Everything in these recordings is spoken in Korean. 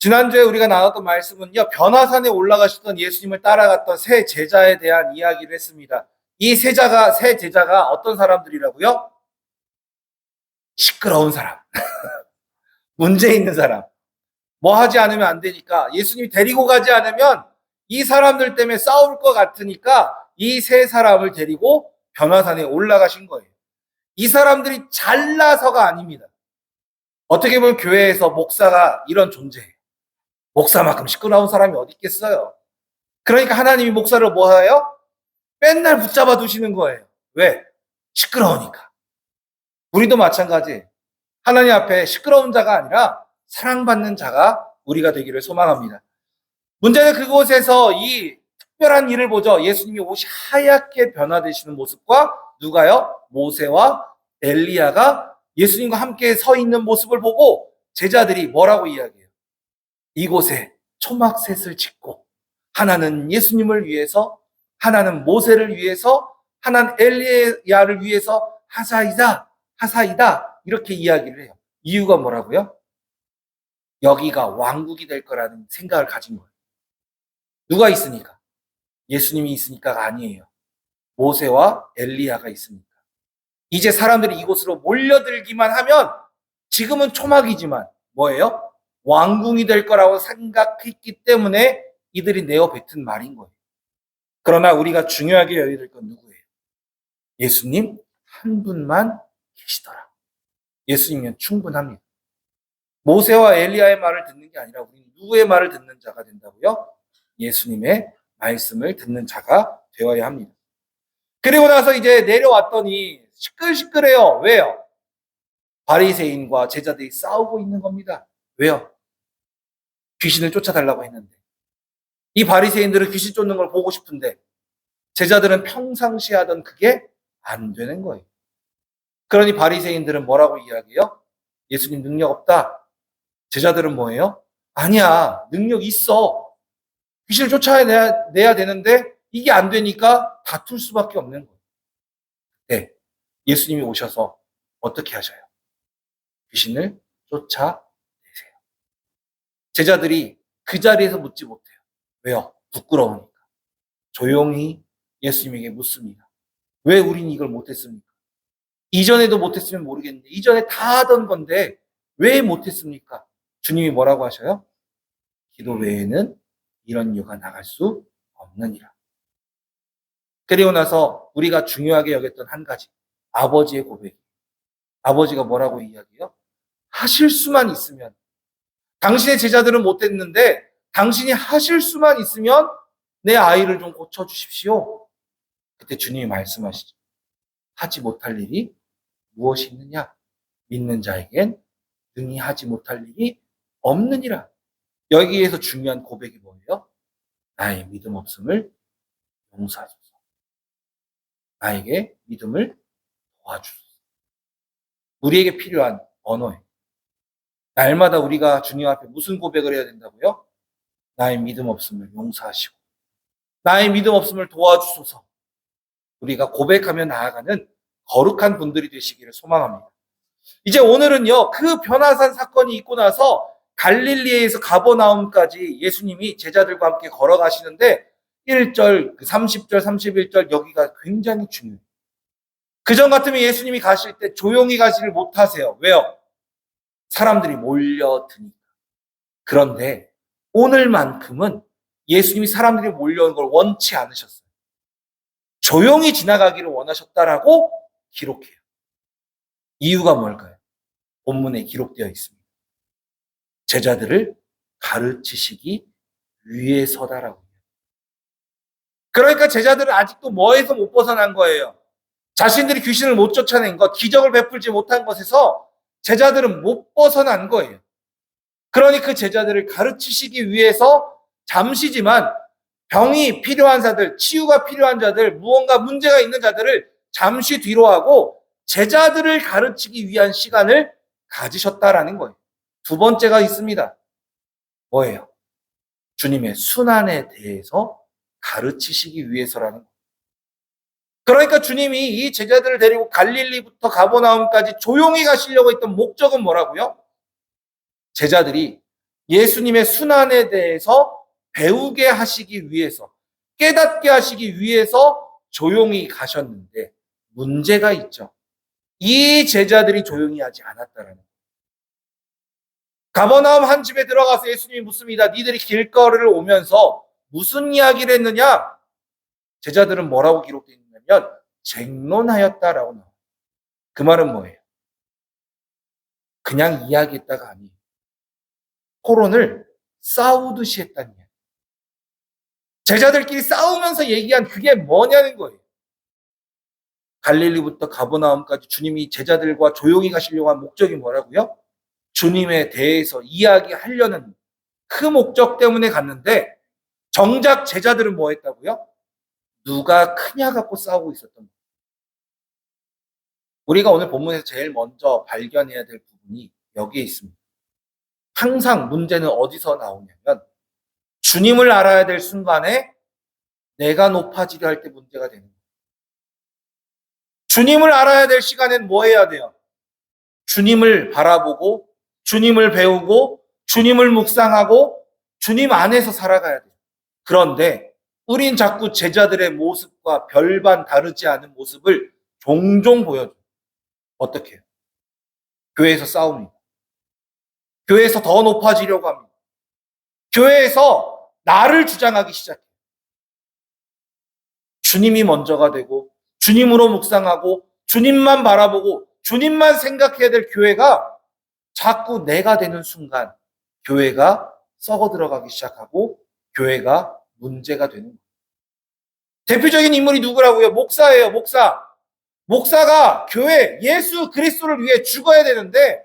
지난주에 우리가 나눴던 말씀은요, 변화산에 올라가셨던 예수님을 따라갔던 세 제자에 대한 이야기를 했습니다. 이 세 제자가 어떤 사람들이라고요? 시끄러운 사람, 문제 있는 사람, 뭐 하지 않으면 안 되니까, 예수님이 데리고 가지 않으면 이 사람들 때문에 싸울 것 같으니까 이 세 사람을 데리고 변화산에 올라가신 거예요. 이 사람들이 잘나서가 아닙니다. 어떻게 보면 교회에서 목사가 이런 존재예요. 목사만큼 시끄러운 사람이 어디 있겠어요? 그러니까 하나님이 목사를 뭐 해요? 맨날 붙잡아 두시는 거예요. 왜? 시끄러우니까. 우리도 마찬가지. 하나님 앞에 시끄러운 자가 아니라 사랑받는 자가 우리가 되기를 소망합니다. 문제는 그곳에서 이 특별한 일을 보죠. 예수님이 옷이 하얗게 변화되시는 모습과 누가요? 모세와 엘리야가 예수님과 함께 서 있는 모습을 보고 제자들이 뭐라고 이야기해요? 이곳에 초막셋을 짓고 하나는 예수님을 위해서, 하나는 모세를 위해서, 하나는 엘리야를 위해서 하사이다 이렇게 이야기를 해요. 이유가 뭐라고요? 여기가 왕국이 될 거라는 생각을 가진 거예요. 누가 있으니까? 예수님이 있으니까가 아니에요. 모세와 엘리야가 있으니까. 이제 사람들이 이곳으로 몰려들기만 하면 지금은 초막이지만 뭐예요? 왕궁이 될 거라고 생각했기 때문에 이들이 내어 뱉은 말인 거예요. 그러나 우리가 중요하게 여겨야 될 건 누구예요? 예수님 한 분만 계시더라. 예수님은 충분합니다. 모세와 엘리야의 말을 듣는 게 아니라 우리는 누구의 말을 듣는 자가 된다고요? 예수님의 말씀을 듣는 자가 되어야 합니다. 그리고 나서 이제 내려왔더니 시끌시끌해요. 왜요? 바리새인과 제자들이 싸우고 있는 겁니다. 왜요? 귀신을 쫓아달라고 했는데. 이 바리새인들은 귀신 쫓는 걸 보고 싶은데 제자들은 평상시에 하던 그게 안 되는 거예요. 그러니 바리새인들은 뭐라고 이야기해요? 예수님 능력 없다. 제자들은 뭐예요? 아니야, 능력 있어. 귀신을 쫓아내야 되는데 이게 안 되니까 다툴 수밖에 없는 거예요. 네, 예수님이 오셔서 어떻게 하셔요? 귀신을 쫓아내세요. 제자들이 그 자리에서 묻지 못해요. 왜요? 부끄러우니까. 조용히 예수님에게 묻습니다. 왜 우린 이걸 못했습니까? 이전에도 못했으면 모르겠는데 이전에 다 하던 건데 왜 못했습니까? 주님이 뭐라고 하셔요? 기도 외에는 이런 유가 나갈 수 없느니라. 그리고 나서 우리가 중요하게 여겼던 한 가지, 아버지의 고백. 아버지가 뭐라고 이야기해요? 하실 수만 있으면, 당신의 제자들은 못했는데 당신이 하실 수만 있으면 내 아이를 좀 고쳐주십시오. 그때 주님이 말씀하시죠. 하지 못할 일이 무엇이 있느냐? 믿는 자에겐 능히 하지 못할 일이 없느니라. 여기에서 중요한 고백이 뭐예요? 나의 믿음 없음을 용서하소서. 나에게 믿음을 도와주소서. 우리에게 필요한 언어예요. 날마다 우리가 주님 앞에 무슨 고백을 해야 된다고요? 나의 믿음 없음을 용서하시고 나의 믿음 없음을 도와주소서. 우리가 고백하며 나아가는 거룩한 분들이 되시기를 소망합니다. 이제 오늘은요, 그 변화산 사건이 있고 나서 갈릴리에서 가버나움까지 예수님이 제자들과 함께 걸어가시는데 1절, 30절, 31절 여기가 굉장히 중요해요. 그전 같으면 예수님이 가실 때 조용히 가지를 못하세요. 왜요? 사람들이 몰려드니까. 그런데 오늘만큼은 예수님이 사람들이 몰려오는 걸 원치 않으셨어요. 조용히 지나가기를 원하셨다라고 기록해요. 이유가 뭘까요? 본문에 기록되어 있습니다. 제자들을 가르치시기 위해서다라고. 그러니까 제자들은 아직도 뭐에서 못 벗어난 거예요? 자신들이 귀신을 못 쫓아낸 것, 기적을 베풀지 못한 것에서 제자들은 못 벗어난 거예요. 그러니 그 제자들을 가르치시기 위해서 잠시지만 병이 필요한 자들, 치유가 필요한 자들, 무언가 문제가 있는 자들을 잠시 뒤로 하고 제자들을 가르치기 위한 시간을 가지셨다라는 거예요. 두 번째가 있습니다. 뭐예요? 주님의 순환에 대해서 가르치시기 위해서라는 거예요. 그러니까 주님이 이 제자들을 데리고 갈릴리부터 가버나움까지 조용히 가시려고 했던 목적은 뭐라고요? 제자들이 예수님의 순환에 대해서 배우게 하시기 위해서, 깨닫게 하시기 위해서 조용히 가셨는데 문제가 있죠. 이 제자들이 조용히 하지 않았다라는 거예요. 가버나움 한 집에 들어가서 예수님이 묻습니다. 니들이 길거리를 오면서 무슨 이야기를 했느냐? 제자들은 뭐라고 기록되어 있냐면 쟁론하였다라고 나와요. 그 말은 뭐예요? 그냥 이야기했다가 아니에요. 토론을 싸우듯이 했다는 이야기예요. 제자들끼리 싸우면서 얘기한 그게 뭐냐는 거예요. 갈릴리부터 가버나움까지 주님이 제자들과 조용히 가시려고 한 목적이 뭐라고요? 주님에 대해서 이야기하려는 그 목적 때문에 갔는데 정작 제자들은 뭐 했다고요? 누가 크냐 갖고 싸우고 있었던 거예요. 우리가 오늘 본문에서 제일 먼저 발견해야 될 부분이 여기에 있습니다. 항상 문제는 어디서 나오냐면 주님을 알아야 될 순간에 내가 높아지려 할 때 문제가 되는 거예요. 주님을 알아야 될 시간엔 뭐 해야 돼요? 주님을 바라보고 주님을 배우고 주님을 묵상하고 주님 안에서 살아가야 돼요. 그런데 우린 자꾸 제자들의 모습과 별반 다르지 않은 모습을 종종 보여줘요. 어떻게 해요? 교회에서 싸웁니다. 교회에서 더 높아지려고 합니다. 교회에서 나를 주장하기 시작해요. 주님이 먼저가 되고 주님으로 묵상하고 주님만 바라보고 주님만 생각해야 될 교회가 자꾸 내가 되는 순간 교회가 썩어 들어가기 시작하고 교회가 문제가 되는 거예요. 대표적인 인물이 누구라고요? 목사예요. 목사. 목사가 교회 예수 그리스도를 위해 죽어야 되는데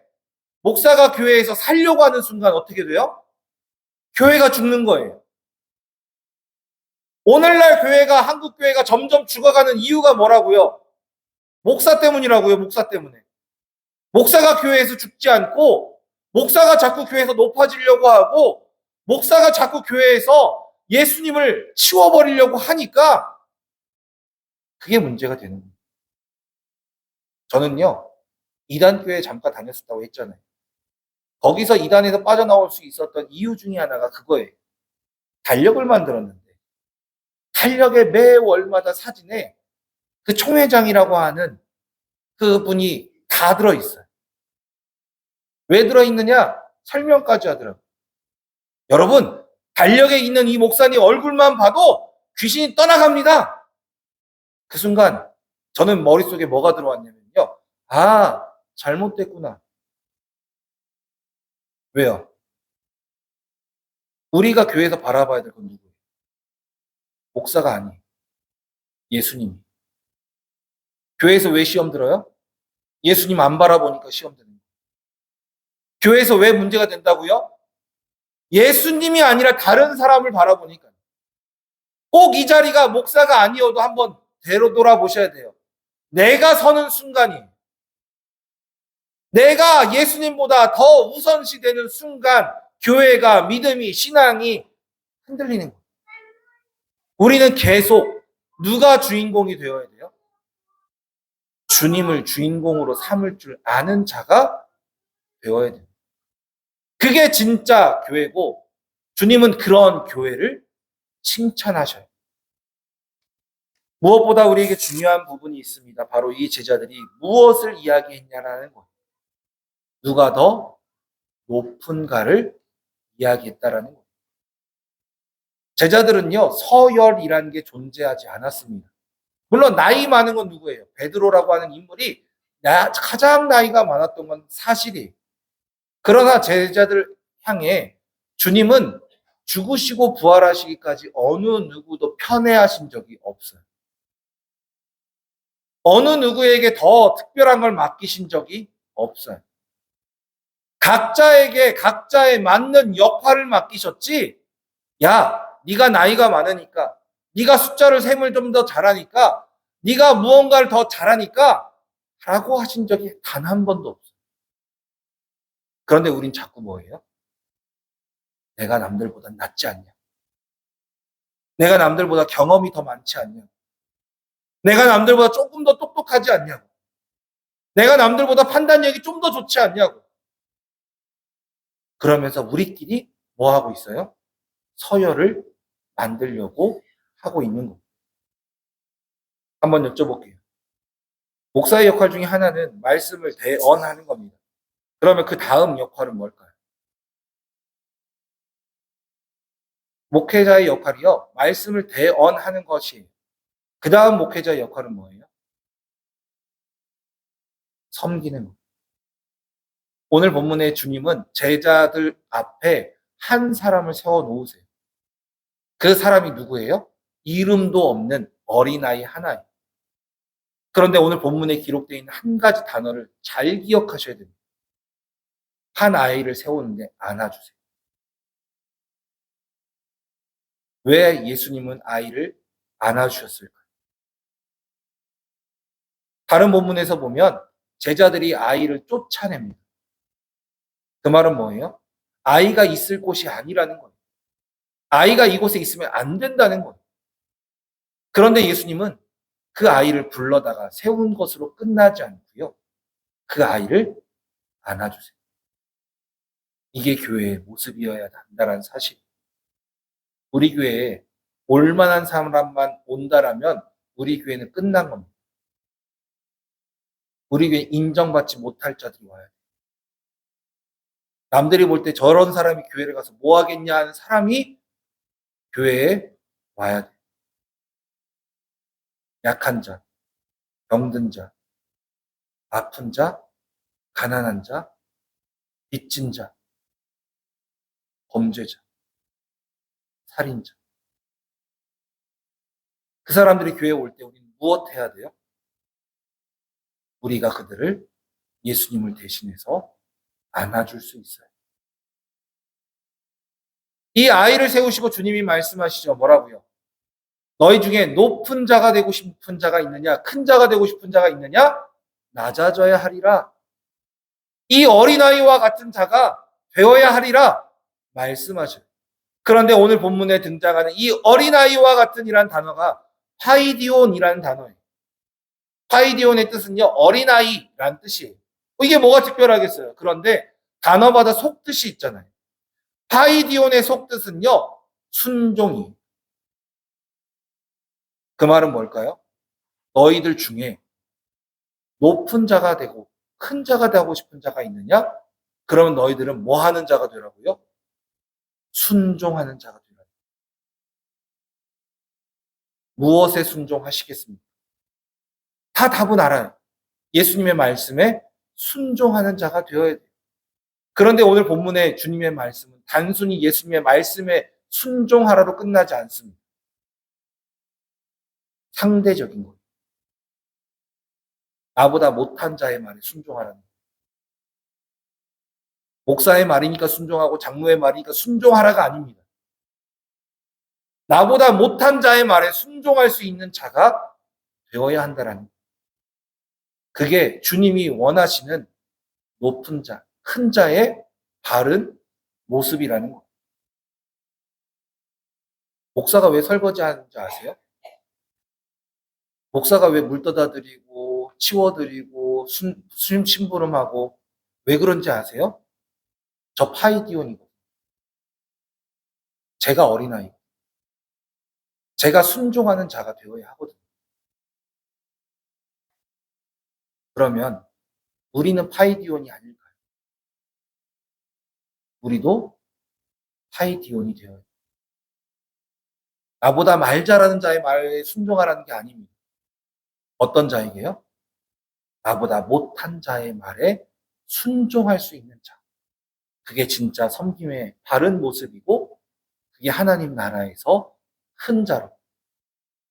목사가 교회에서 살려고 하는 순간 어떻게 돼요? 교회가 죽는 거예요. 오늘날 교회가, 한국 교회가 점점 죽어가는 이유가 뭐라고요? 목사 때문이라고요. 목사 때문에. 목사가 교회에서 죽지 않고 목사가 자꾸 교회에서 높아지려고 하고 목사가 자꾸 교회에서 예수님을 치워버리려고 하니까 그게 문제가 되는 거예요. 저는요, 이단교회에 잠깐 다녔었다고 했잖아요. 거기서 이단에서 빠져나올 수 있었던 이유 중에 하나가 그거예요. 달력을 만들었는데 달력에 매 월마다 사진에 그 총회장이라고 하는 그분이 다 들어있어요. 왜 들어있느냐? 설명까지 하더라고요. 여러분, 달력에 있는 이 목사님 얼굴만 봐도 귀신이 떠나갑니다. 그 순간 저는 머릿속에 뭐가 들어왔냐면요. 아, 잘못됐구나. 왜요? 우리가 교회에서 바라봐야 될 건 누구예요? 목사가 아니에요. 예수님이. 교회에서 왜 시험 들어요? 예수님 안 바라보니까 시험 드는 거예요. 교회에서 왜 문제가 된다고요? 예수님이 아니라 다른 사람을 바라보니까. 꼭 이 자리가 목사가 아니어도 한번 되돌아보셔야 돼요. 내가 서는 순간이 내가 예수님보다 더 우선시 되는 순간 교회가, 믿음이, 신앙이 흔들리는 거예요. 우리는 계속 누가 주인공이 되어야 돼요? 주님을 주인공으로 삼을 줄 아는 자가 되어야 돼요. 그게 진짜 교회고 주님은 그런 교회를 칭찬하셔요. 무엇보다 우리에게 중요한 부분이 있습니다. 바로 이 제자들이 무엇을 이야기했냐라는 것. 누가 더 높은가를 이야기했다라는 것. 제자들은요, 서열이라는 게 존재하지 않았습니다. 물론 나이 많은 건 누구예요? 베드로라고 하는 인물이 가장 나이가 많았던 건 사실이에요. 그러나 제자들 향해 주님은 죽으시고 부활하시기까지 어느 누구도 편애하신 적이 없어요. 어느 누구에게 더 특별한 걸 맡기신 적이 없어요. 각자에게 각자에 맞는 역할을 맡기셨지, 야, 네가 나이가 많으니까, 네가 숫자를 셈을 좀 더 잘하니까, 네가 무언가를 더 잘하니까 라고 하신 적이 단 한 번도 없어요. 그런데 우린 자꾸 뭐예요? 내가 남들보다 낫지 않냐? 내가 남들보다 경험이 더 많지 않냐? 내가 남들보다 조금 더 똑똑하지 않냐고? 내가 남들보다 판단력이 좀 더 좋지 않냐고? 그러면서 우리끼리 뭐 하고 있어요? 서열을 만들려고 하고 있는 겁니다. 한번 여쭤볼게요. 목사의 역할 중에 하나는 말씀을 대언하는 겁니다. 그러면 그 다음 역할은 뭘까요? 목회자의 역할이요. 말씀을 대언하는 것이에요. 그 다음 목회자의 역할은 뭐예요? 섬기는 것. 오늘 본문의 주님은 제자들 앞에 한 사람을 세워 놓으세요. 그 사람이 누구예요? 이름도 없는 어린아이 하나예요. 그런데 오늘 본문에 기록되어 있는 한 가지 단어를 잘 기억하셔야 됩니다. 한 아이를 세우는데 안아주세요. 왜 예수님은 아이를 안아주셨을까요? 다른 본문에서 보면 제자들이 아이를 쫓아냅니다. 그 말은 뭐예요? 아이가 있을 곳이 아니라는 거예요. 아이가 이곳에 있으면 안 된다는 거예요. 그런데 예수님은 그 아이를 불러다가 세운 것으로 끝나지 않고요. 그 아이를 안아주세요. 이게 교회의 모습이어야 한다는 사실. 우리 교회에 올만한 사람만 온다라면 우리 교회는 끝난 겁니다. 우리 교회 인정받지 못할 자들이 와야 돼요. 남들이 볼 때 저런 사람이 교회를 가서 뭐 하겠냐 하는 사람이 교회에 와야 돼요. 약한 자, 병든 자, 아픈 자, 가난한 자, 빚진 자, 범죄자, 살인자. 그 사람들이 교회에 올 때 우리는 무엇 해야 돼요? 우리가 그들을 예수님을 대신해서 안아줄 수 있어요. 이 아이를 세우시고 주님이 말씀하시죠. 뭐라고요? 너희 중에 높은 자가 되고 싶은 자가 있느냐? 큰 자가 되고 싶은 자가 있느냐? 낮아져야 하리라. 이 어린아이와 같은 자가 되어야 하리라 말씀하셔요. 그런데 오늘 본문에 등장하는 이 어린아이와 같은 이란 단어가 파이디온이라는 단어예요. 파이디온의 뜻은요, 어린아이라는 뜻이에요. 이게 뭐가 특별하겠어요? 그런데 단어마다 속뜻이 있잖아요. 파이디온의 속뜻은요, 순종이. 그 말은 뭘까요? 너희들 중에 높은 자가 되고 큰 자가 되고 싶은 자가 있느냐? 그러면 너희들은 뭐 하는 자가 되라고요? 순종하는 자가 되라. 무엇에 순종하시겠습니까? 다 답은 알아요. 예수님의 말씀에 순종하는 자가 되어야 돼요. 그런데 오늘 본문의 주님의 말씀은 단순히 예수님의 말씀에 순종하라로 끝나지 않습니다. 상대적인 거예요. 나보다 못한 자의 말에 순종하라는 거예요. 목사의 말이니까 순종하고 장로의 말이니까 순종하라가 아닙니다. 나보다 못한 자의 말에 순종할 수 있는 자가 되어야 한다라는 거예요. 그게 주님이 원하시는 높은 자, 큰 자의 바른 모습이라는 거예요. 목사가 왜 설거지하는지 아세요? 목사가 왜 물 떠다 드리고 치워드리고 심부름하고 왜 그런지 아세요? 저 파이디온이고 제가 어린아이고 제가 순종하는 자가 되어야 하거든요. 그러면 우리는 파이디온이 아닐까요? 우리도 파이디온이 되어야 돼요. 나보다 말 잘하는 자의 말에 순종하라는 게 아닙니다. 어떤 자에게요? 나보다 못한 자의 말에 순종할 수 있는 자. 그게 진짜 섬김의 바른 모습이고 그게 하나님 나라에서 큰 자로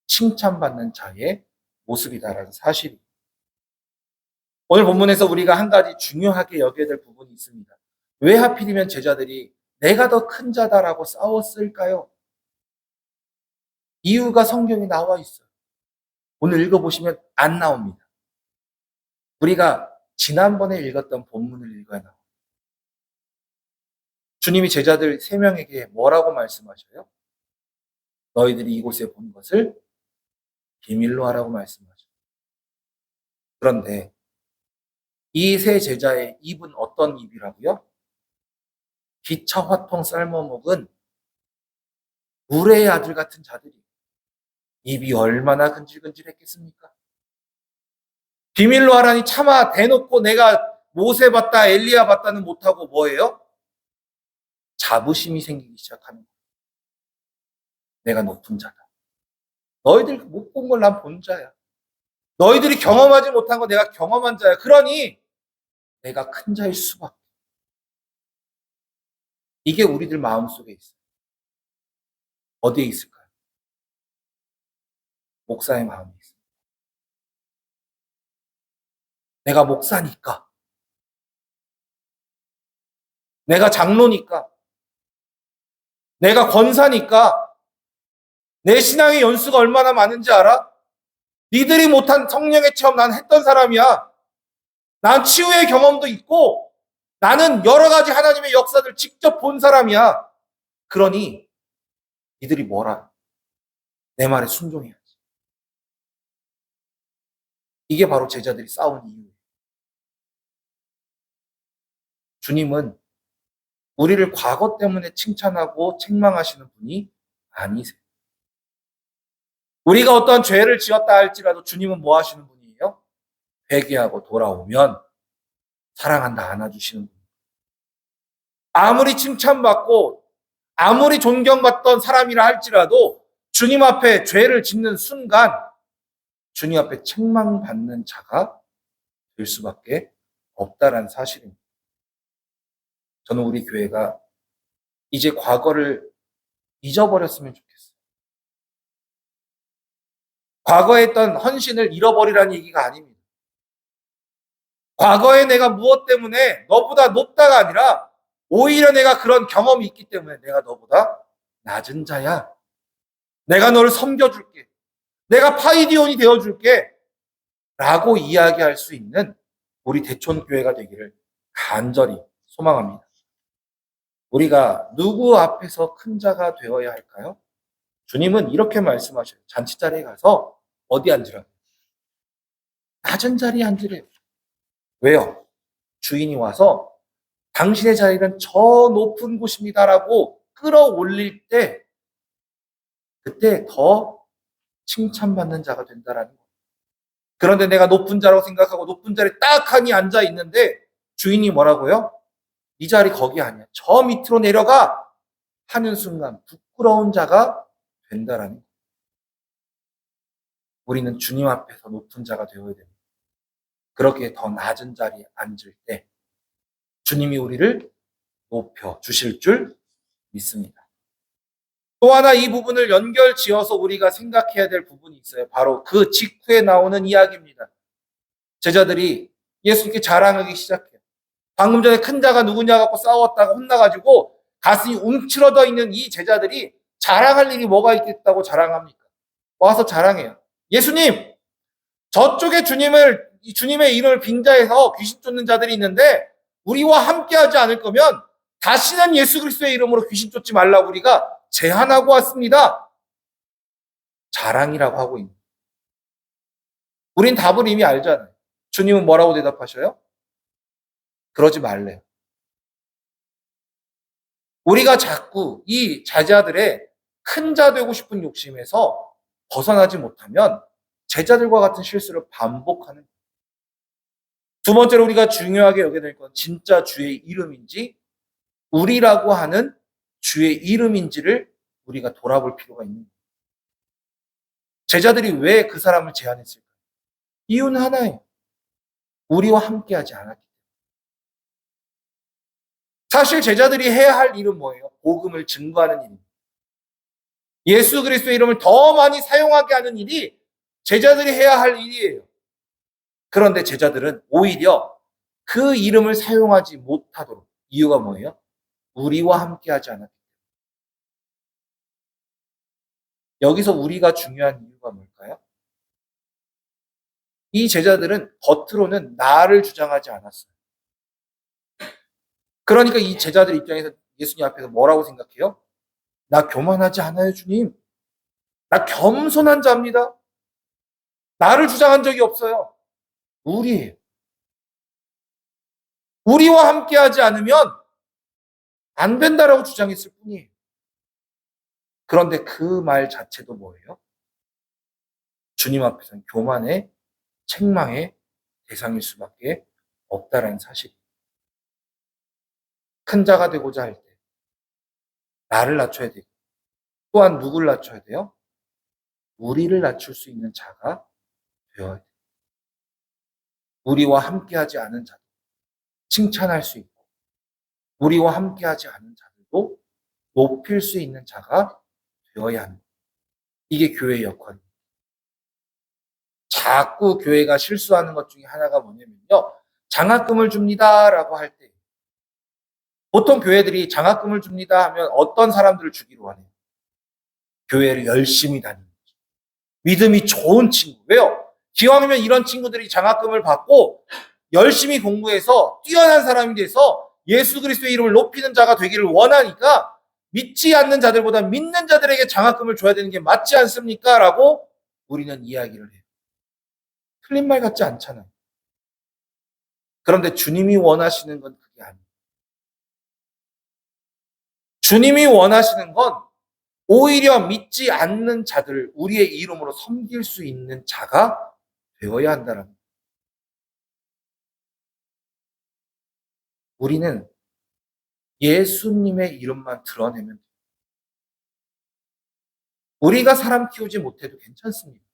칭찬받는 자의 모습이다라는 사실이. 오늘 본문에서 우리가 한 가지 중요하게 여겨야 될 부분이 있습니다. 왜 하필이면 제자들이 내가 더 큰 자다라고 싸웠을까요? 이유가 성경에 나와 있어요. 오늘 읽어보시면 안 나옵니다. 우리가 지난번에 읽었던 본문을 읽어야 나와요. 주님이 제자들 3명에게 뭐라고 말씀하셔요? 너희들이 이곳에 본 것을 비밀로 하라고 말씀하셔요. 그런데 이 세 제자의 입은 어떤 입이라고요? 기차 화통 삶아 먹은 물의 아들 같은 자들이 입이 얼마나 근질근질했겠습니까? 비밀로 하라니 차마 대놓고 내가 모세 봤다 엘리야 봤다는 못하고 뭐예요? 자부심이 생기기 시작하는 거예요. 내가 높은 자다. 너희들 못 본 걸 난 본 자야. 너희들이 경험하지 못한 거 내가 경험한 자야. 그러니 내가 큰 자일 수밖에. 이게 우리들 마음속에 있어요. 어디에 있을까요? 목사의 마음에 있어요. 내가 목사니까. 내가 장로니까. 내가 권사니까. 내 신앙의 연수가 얼마나 많은지 알아? 니들이 못한 성령의 체험 난 했던 사람이야. 난 치유의 경험도 있고 나는 여러 가지 하나님의 역사들 직접 본 사람이야. 그러니 니들이 뭐라? 내 말에 순종해야지. 이게 바로 제자들이 싸운 이유예요. 주님은 우리를 과거 때문에 칭찬하고 책망하시는 분이 아니세요. 우리가 어떠한 죄를 지었다 할지라도 주님은 뭐 하시는 분이에요? 회개하고 돌아오면 사랑한다 안아주시는 분. 아무리 칭찬받고 아무리 존경받던 사람이라 할지라도 주님 앞에 죄를 짓는 순간 주님 앞에 책망받는 자가 될 수밖에 없다라는 사실입니다. 저는 우리 교회가 이제 과거를 잊어버렸으면 좋겠어요. 과거에 했던 헌신을 잃어버리라는 얘기가 아닙니다. 과거에 내가 무엇 때문에 너보다 높다가 아니라 오히려 내가 그런 경험이 있기 때문에 내가 너보다 낮은 자야. 내가 너를 섬겨줄게. 내가 파이디온이 되어줄게. 라고 이야기할 수 있는 우리 대촌교회가 되기를 간절히 소망합니다. 우리가 누구 앞에서 큰 자가 되어야 할까요? 주님은 이렇게 말씀하셔요. 잔치자리에 가서 어디 앉으라고? 낮은 자리에 앉으래요. 왜요? 주인이 와서 당신의 자리는 저 높은 곳입니다라고 끌어올릴 때 그때 더 칭찬받는 자가 된다라는 거예요. 그런데 내가 높은 자라고 생각하고 높은 자리에 딱 하니 앉아 있는데 주인이 뭐라고요? 이 자리 거기 아니야. 저 밑으로 내려가 하는 순간 부끄러운 자가 된다라는 거예요. 우리는 주님 앞에서 높은 자가 되어야 됩니다. 그렇게 더 낮은 자리에 앉을 때 주님이 우리를 높여 주실 줄 믿습니다. 또 하나 이 부분을 연결 지어서 우리가 생각해야 될 부분이 있어요. 바로 그 직후에 나오는 이야기입니다. 제자들이 예수님께 자랑하기 시작해요. 방금 전에 큰 자가 누구냐 갖고 싸웠다가 혼나가지고 가슴이 움츠러져 있는 이 제자들이 자랑할 일이 뭐가 있겠다고 자랑합니까? 와서 자랑해요. 예수님, 저쪽에 주님의 이름을 빙자해서 귀신 쫓는 자들이 있는데 우리와 함께하지 않을 거면 다시는 예수 그리스도의 이름으로 귀신 쫓지 말라고 우리가 제안하고 왔습니다. 자랑이라고 하고 있는. 우린 답을 이미 알잖아요. 주님은 뭐라고 대답하셔요? 그러지 말래요. 우리가 자꾸 이 제자들의 큰 자 되고 싶은 욕심에서 벗어나지 못하면 제자들과 같은 실수를 반복하는 거예요. 두 번째로 우리가 중요하게 여겨야 될 건 진짜 주의 이름인지 우리라고 하는 주의 이름인지를 우리가 돌아볼 필요가 있는 거예요. 제자들이 왜 그 사람을 제안했을까요? 이유는 하나예요. 우리와 함께하지 않았기 때문에. 사실 제자들이 해야 할 일은 뭐예요? 복음을 증거하는 일입니다. 예수 그리스도의 이름을 더 많이 사용하게 하는 일이 제자들이 해야 할 일이에요. 그런데 제자들은 오히려 그 이름을 사용하지 못하도록 이유가 뭐예요? 우리와 함께하지 않았기 때문에. 여기서 우리가 중요한 이유가 뭘까요? 이 제자들은 겉으로는 나를 주장하지 않았어요. 그러니까 이 제자들 입장에서 예수님 앞에서 뭐라고 생각해요? 나 교만하지 않아요, 주님. 나 겸손한 자입니다. 나를 주장한 적이 없어요. 우리예요. 우리와 함께하지 않으면 안 된다라고 주장했을 뿐이에요. 그런데 그 말 자체도 뭐예요? 주님 앞에서는 교만의 책망의 대상일 수밖에 없다라는 사실. 큰 자가 되고자 할 때 나를 낮춰야 되고 또한 누구를 낮춰야 돼요? 우리를 낮출 수 있는 자가 되어야 돼요. 우리와 함께하지 않은 자도 칭찬할 수 있고 우리와 함께하지 않은 자들도 높일 수 있는 자가 되어야 하는 거예요. 이게 교회의 역할입니다. 자꾸 교회가 실수하는 것 중에 하나가 뭐냐면요. 장학금을 줍니다라고 할 때 보통 교회들이 장학금을 줍니다 하면 어떤 사람들을 주기로 하네요. 교회를 열심히 다니는 거죠. 믿음이 좋은 친구. 왜요? 기왕이면 이런 친구들이 장학금을 받고 열심히 공부해서 뛰어난 사람이 돼서 예수 그리스도의 이름을 높이는 자가 되기를 원하니까 믿지 않는 자들보다 믿는 자들에게 장학금을 줘야 되는 게 맞지 않습니까? 라고 우리는 이야기를 해요. 틀린 말 같지 않잖아요. 그런데 주님이 원하시는 건 그게 아니에요. 주님이 원하시는 건 오히려 믿지 않는 자들을 우리의 이름으로 섬길 수 있는 자가 되어야 한다는 거예요. 우리는 예수님의 이름만 드러내면 돼요. 우리가 사람 키우지 못해도 괜찮습니다.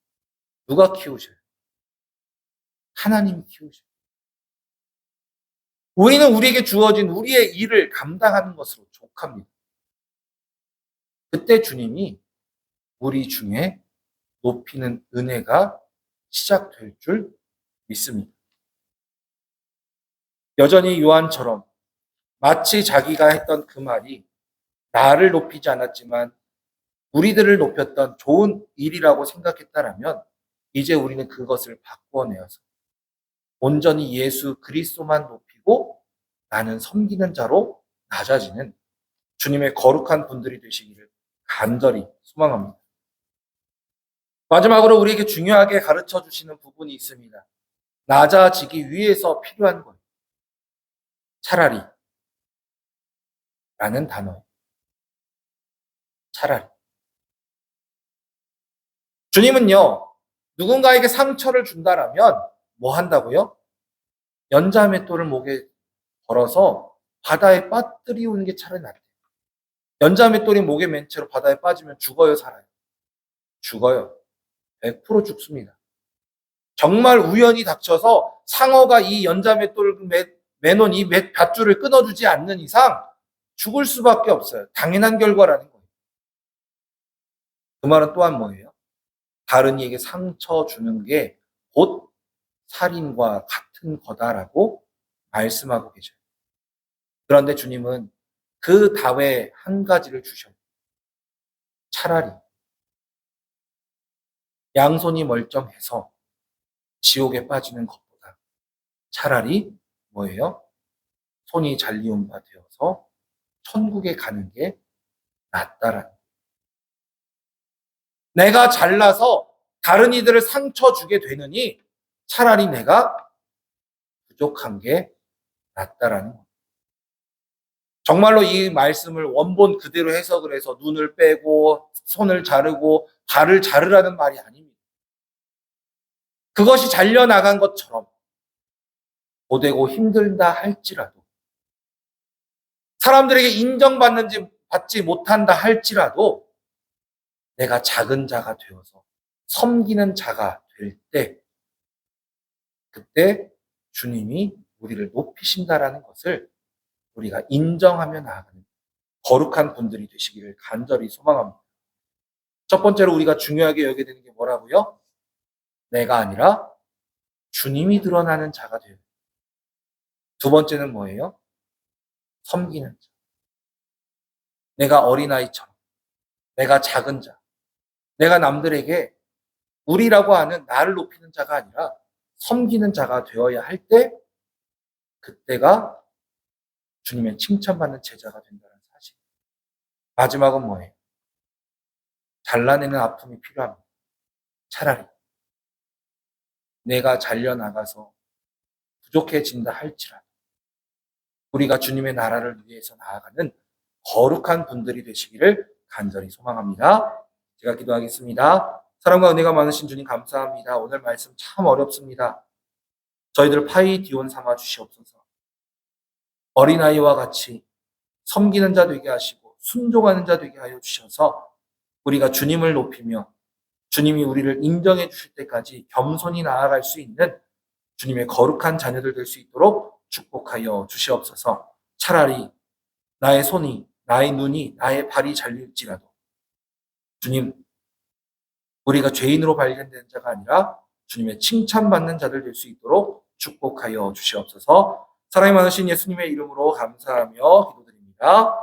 누가 키우셔요? 하나님이 키우셔요. 우리는 우리에게 주어진 우리의 일을 감당하는 것으로 족합니다. 그때 주님이 우리 중에 높이는 은혜가 시작될 줄 믿습니다. 여전히 요한처럼 마치 자기가 했던 그 말이 나를 높이지 않았지만 우리들을 높였던 좋은 일이라고 생각했다라면 이제 우리는 그것을 바꿔내어서 온전히 예수 그리스도만 높이고 나는 섬기는 자로 낮아지는 주님의 거룩한 분들이 되시기를 간절히 소망합니다. 마지막으로 우리에게 중요하게 가르쳐 주시는 부분이 있습니다. 낮아지기 위해서 필요한 것. 차라리 라는 단어. 차라리. 주님은요, 누군가에게 상처를 준다라면 뭐 한다고요? 연자맷돌을 목에 걸어서 바다에 빠뜨리우는 게 차라리 낫대요. 연자맷돌이 목에 맨 채로 바다에 빠지면 죽어요, 살아요? 죽어요. 100% 죽습니다. 정말 우연히 닥쳐서 상어가 이 연자맷돌을 매놓은 이 밧줄을 끊어주지 않는 이상 죽을 수밖에 없어요. 당연한 결과라는 거예요. 그 말은 또한 뭐예요? 다른 이에게 상처 주는 게 곧 살인과 같은 거다라고 말씀하고 계셔요. 그런데 주님은 그 다외 한 가지를 주셔요. 차라리 양손이 멀쩡해서 지옥에 빠지는 것보다 차라리 뭐예요? 손이 잘리운 바 되어서 천국에 가는 게 낫다라는. 내가 잘나서 다른 이들을 상처 주게 되느니 차라리 내가 부족한 게 낫다라는 거. 정말로 이 말씀을 원본 그대로 해석을 해서 눈을 빼고 손을 자르고 발을 자르라는 말이 아닙니다. 그것이 잘려나간 것처럼 고되고 힘들다 할지라도 사람들에게 인정받는지 받지 못한다 할지라도 내가 작은 자가 되어서 섬기는 자가 될 때 그때 주님이 우리를 높이신다라는 것을 우리가 인정하며 나아가는 거룩한 분들이 되시기를 간절히 소망합니다. 첫 번째로 우리가 중요하게 여겨야 되는 게 뭐라고요? 내가 아니라 주님이 드러나는 자가 되어요. 두 번째는 뭐예요? 섬기는 자. 내가 어린아이처럼, 내가 작은 자, 내가 남들에게 우리라고 하는 나를 높이는 자가 아니라 섬기는 자가 되어야 할 때 그때가 주님의 칭찬받는 제자가 된다는 사실. 마지막은 뭐예요? 잘라내는 아픔이 필요합니다. 차라리 내가 잘려나가서 부족해진다 할지라도 우리가 주님의 나라를 위해서 나아가는 거룩한 분들이 되시기를 간절히 소망합니다. 제가 기도하겠습니다. 사랑과 은혜가 많으신 주님 감사합니다. 오늘 말씀 참 어렵습니다. 저희들 파이디온 삼아 주시옵소서. 어린아이와 같이 섬기는 자 되게 하시고 순종하는 자 되게 하여 주셔서 우리가 주님을 높이며 주님이 우리를 인정해 주실 때까지 겸손히 나아갈 수 있는 주님의 거룩한 자녀들 될 수 있도록 축복하여 주시옵소서. 차라리 나의 손이, 나의 눈이, 나의 발이 잘릴지라도 주님, 우리가 죄인으로 발견되는 자가 아니라 주님의 칭찬받는 자들 될 수 있도록 축복하여 주시옵소서. 사랑이 많으신 예수님의 이름으로 감사하며 기도드립니다.